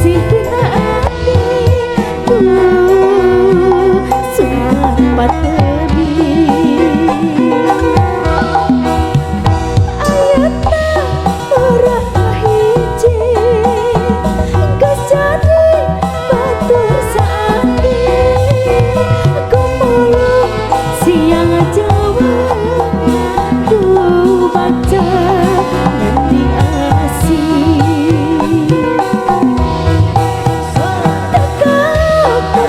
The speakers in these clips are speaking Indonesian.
kasih dina ati sumber patebi ayatna orang hiji geus jadi batur saati kumulung siang jawa baca nanti asih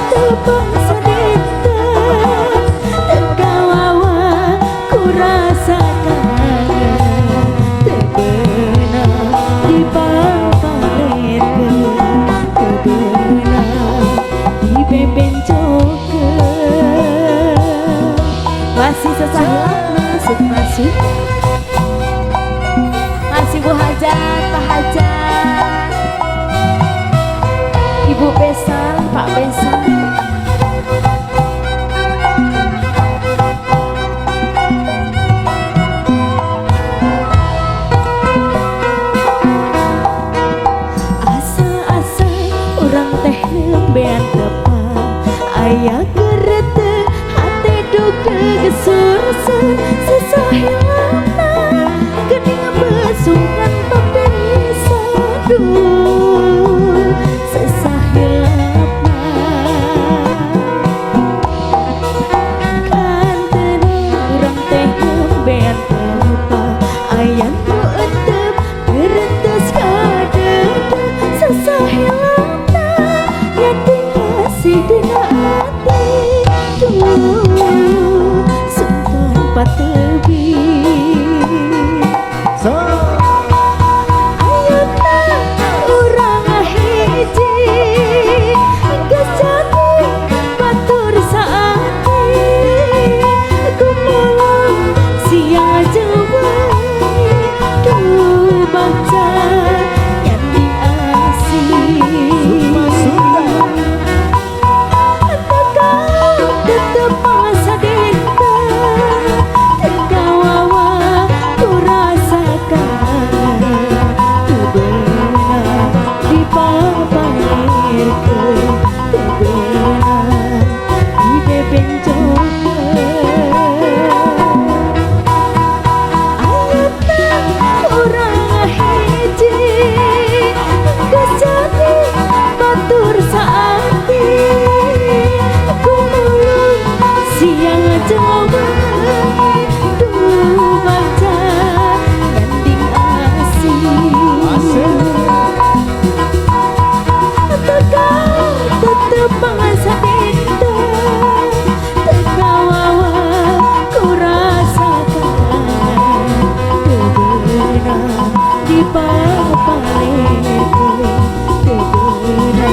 tebang sedeta tegawawa ku rasakan tebena di papalerkeun tebena di bebencokeun masih sesahilan masuk masih Bu Hajat Pak Hajat Ibu Besan Pak Besan asa-asa orang teh nembean tepang aya gerete hati duke gesur sesahilana gening besungan pepesa duh sesahilana kan tenang urang teh nembean tepang aya nu entep geretes kadede sesahilana yang dikasih dina ati sumber patebi ayatna urang hiji geus jadi batur saati kumulung siang jawa baca nyandi asih tetep pasadenta tegawawa ku rasakan tebena di papalerkeun tebena di bebencokeun ayatna urang hiji geus jadi batur saati kumulung siang jawa duh baca nyanding asih tetep bangsa denda tegawawa ku rasakan tebena di papalerkeun tebena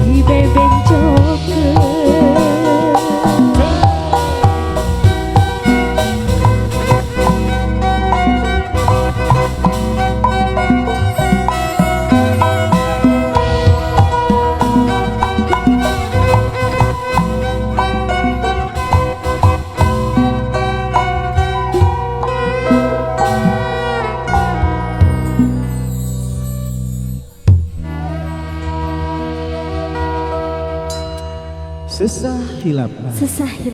di bebencokeun Sesah hilap. sesah